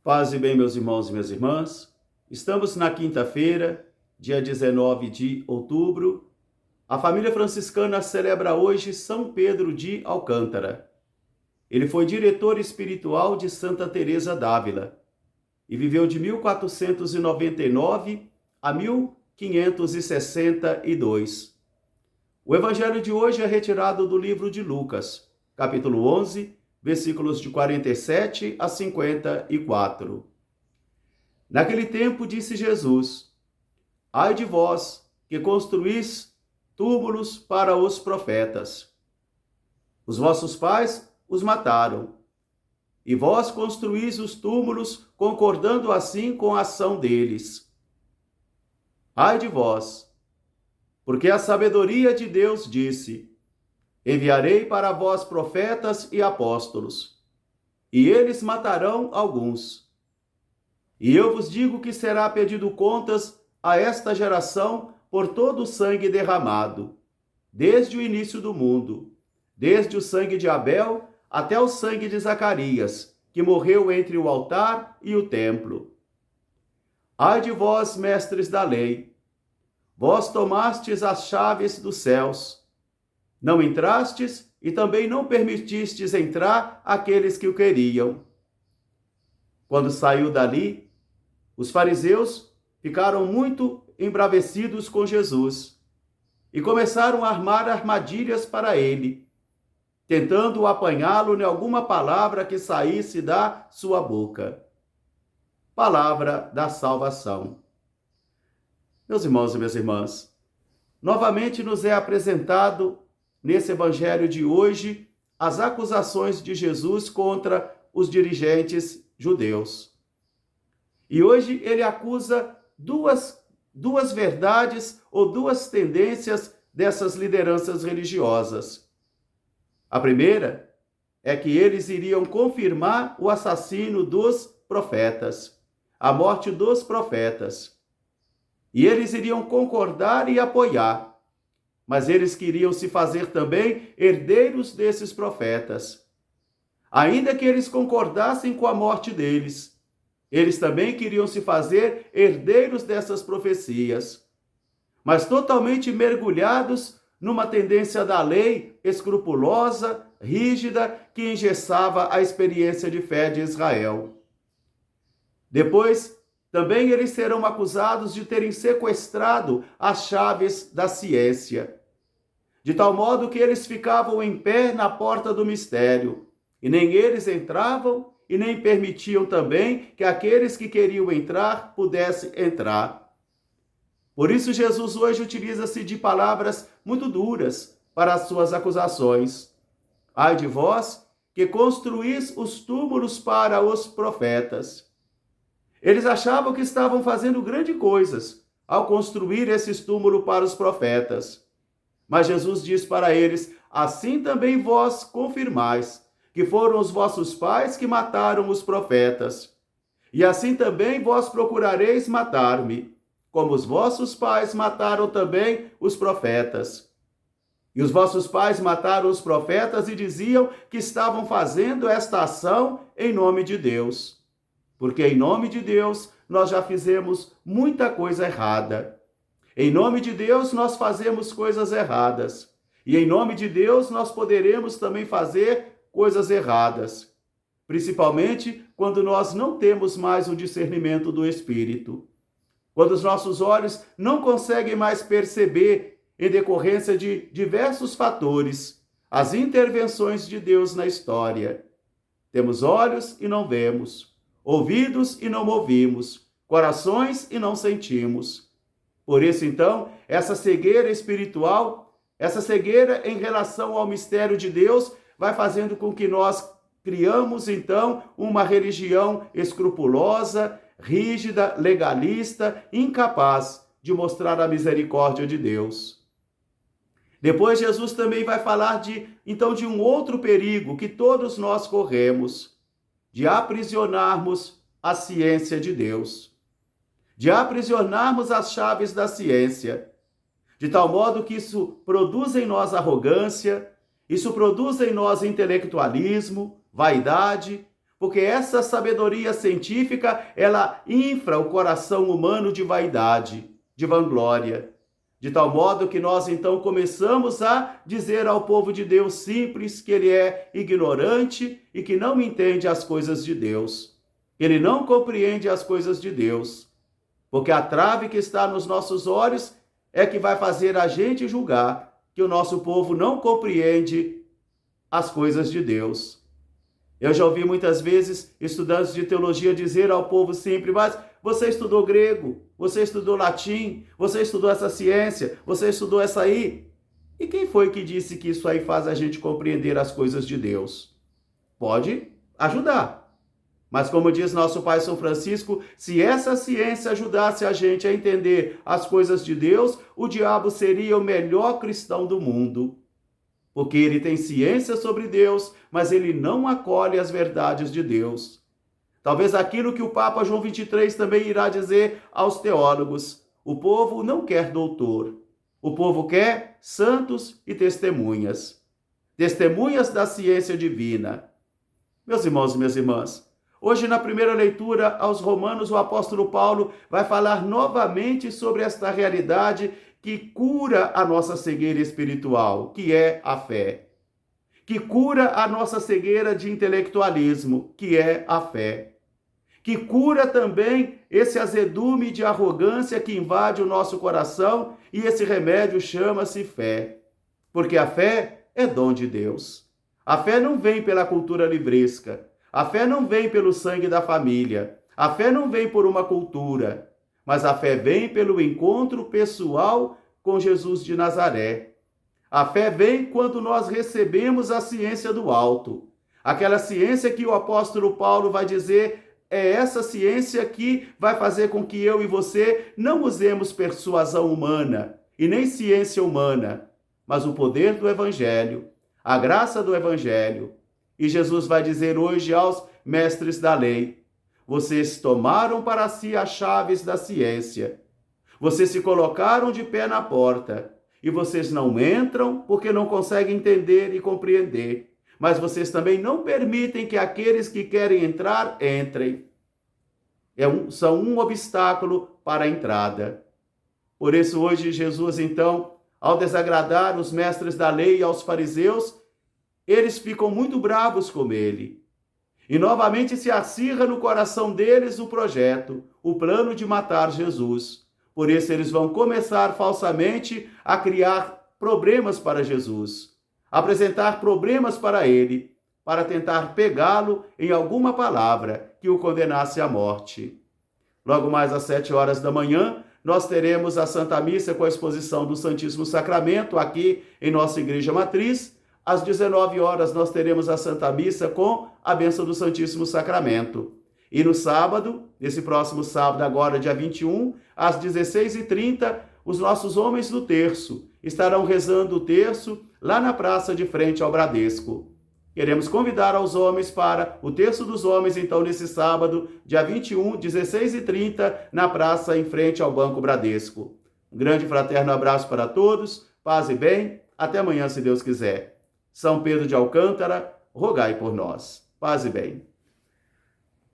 Paz e bem, meus irmãos e minhas irmãs. Estamos na quinta-feira, dia 19 de outubro. A família franciscana celebra hoje São Pedro de Alcântara. Ele foi diretor espiritual de Santa Teresa d'Ávila e viveu de 1499 a 1562. O evangelho de hoje é retirado do livro de Lucas, capítulo 11, versículos de 47 a 54. Naquele tempo disse Jesus: Ai de vós, que construís túmulos para os profetas. Os vossos pais os mataram, e vós construís os túmulos, concordando assim com a ação deles. Ai de vós, porque a sabedoria de Deus disse: Enviarei para vós profetas e apóstolos, e eles matarão alguns. E eu vos digo que será pedido contas a esta geração por todo o sangue derramado, desde o início do mundo, desde o sangue de Abel até o sangue de Zacarias, que morreu entre o altar e o templo. Ai de vós, mestres da lei, vós tomastes as chaves dos céus. Não entrastes e também não permitistes entrar aqueles que o queriam. Quando saiu dali, os fariseus ficaram muito embravecidos com Jesus e começaram a armar armadilhas para ele, tentando apanhá-lo em alguma palavra que saísse da sua boca. Palavra da salvação. Meus irmãos e minhas irmãs, novamente nos é apresentado nesse evangelho de hoje as acusações de Jesus contra os dirigentes judeus. E hoje ele acusa duas verdades ou duas tendências dessas lideranças religiosas. A primeira é que eles iriam confirmar o assassínio dos profetas, a morte dos profetas. E eles iriam concordar e apoiar. Mas eles queriam se fazer também herdeiros desses profetas. Ainda que eles concordassem com a morte deles, eles também queriam se fazer herdeiros dessas profecias, mas totalmente mergulhados numa tendência da lei escrupulosa, rígida, que engessava a experiência de fé de Israel. Depois, também eles serão acusados de terem sequestrado as chaves da ciência, de tal modo que eles ficavam em pé na porta do mistério, e nem eles entravam e nem permitiam também que aqueles que queriam entrar pudessem entrar. Por isso Jesus hoje utiliza-se de palavras muito duras para as suas acusações. Ai de vós, que construís os túmulos para os profetas. Eles achavam que estavam fazendo grandes coisas ao construir esses túmulos para os profetas. Mas Jesus diz para eles: assim também vós confirmais que foram os vossos pais que mataram os profetas. E assim também vós procurareis matar-me, como os vossos pais mataram também os profetas. E os vossos pais mataram os profetas e diziam que estavam fazendo esta ação em nome de Deus. Porque em nome de Deus nós já fizemos muita coisa errada. Em nome de Deus nós fazemos coisas erradas. E em nome de Deus nós poderemos também fazer coisas erradas. Principalmente quando nós não temos mais o discernimento do Espírito. Quando os nossos olhos não conseguem mais perceber, em decorrência de diversos fatores, as intervenções de Deus na história. Temos olhos e não vemos. Ouvidos e não ouvimos, corações e não sentimos. Por isso, então, essa cegueira espiritual, essa cegueira em relação ao mistério de Deus, vai fazendo com que nós criamos, então, uma religião escrupulosa, rígida, legalista, incapaz de mostrar a misericórdia de Deus. Depois, Jesus também vai falar de um outro perigo que todos nós corremos, de aprisionarmos a ciência de Deus, de aprisionarmos as chaves da ciência, de tal modo que isso produz em nós arrogância, isso produz em nós intelectualismo, vaidade, porque essa sabedoria científica, ela infla o coração humano de vaidade, de vanglória, de tal modo que nós então começamos a dizer ao povo de Deus simples que ele é ignorante e que não entende as coisas de Deus. Ele não compreende as coisas de Deus, porque a trave que está nos nossos olhos é que vai fazer a gente julgar que o nosso povo não compreende as coisas de Deus. Eu já ouvi muitas vezes estudantes de teologia dizer ao povo simples: mas você estudou grego, você estudou latim, você estudou essa ciência, você estudou essa aí. E quem foi que disse que isso aí faz a gente compreender as coisas de Deus? Pode ajudar. Mas como diz nosso pai São Francisco, se essa ciência ajudasse a gente a entender as coisas de Deus, o diabo seria o melhor cristão do mundo. Porque ele tem ciência sobre Deus, mas ele não acolhe as verdades de Deus. Talvez aquilo que o Papa João XXIII também irá dizer aos teólogos: o povo não quer doutor, o povo quer santos e testemunhas. Testemunhas da ciência divina. Meus irmãos e minhas irmãs, hoje na primeira leitura aos Romanos, o apóstolo Paulo vai falar novamente sobre esta realidade que cura a nossa cegueira espiritual, que é a fé. Que cura a nossa cegueira de intelectualismo, que é a fé. Que cura também esse azedume de arrogância que invade o nosso coração, e esse remédio chama-se fé. Porque a fé é dom de Deus. A fé não vem pela cultura livresca. A fé não vem pelo sangue da família. A fé não vem por uma cultura. Mas a fé vem pelo encontro pessoal com Jesus de Nazaré. A fé vem quando nós recebemos a ciência do alto. Aquela ciência que o apóstolo Paulo vai dizer, é essa ciência que vai fazer com que eu e você não usemos persuasão humana e nem ciência humana, mas o poder do Evangelho, a graça do Evangelho. E Jesus vai dizer hoje aos mestres da lei: vocês tomaram para si as chaves da ciência. Vocês se colocaram de pé na porta. E vocês não entram porque não conseguem entender e compreender. Mas vocês também não permitem que aqueles que querem entrar, entrem. São um obstáculo para a entrada. Por isso hoje Jesus, então, ao desagradar os mestres da lei e aos fariseus, eles ficam muito bravos com ele. E novamente se acirra no coração deles o projeto, o plano de matar Jesus. Por isso eles vão começar falsamente a criar problemas para Jesus, apresentar problemas para ele, para tentar pegá-lo em alguma palavra que o condenasse à morte. Logo mais às 7 horas da manhã, nós teremos a Santa Missa com a exposição do Santíssimo Sacramento aqui em nossa Igreja Matriz. Às 19 horas nós teremos a Santa Missa com a bênção do Santíssimo Sacramento. E no sábado, nesse próximo sábado, agora dia 21, às 16h30, os nossos homens do terço estarão rezando o terço lá na praça de frente ao Bradesco. Queremos convidar aos homens para o terço dos homens, então, nesse sábado, dia 21, 16h30, na praça em frente ao Banco Bradesco. Um grande fraterno abraço para todos, paz e bem, até amanhã, se Deus quiser. São Pedro de Alcântara, rogai por nós. Paz e bem.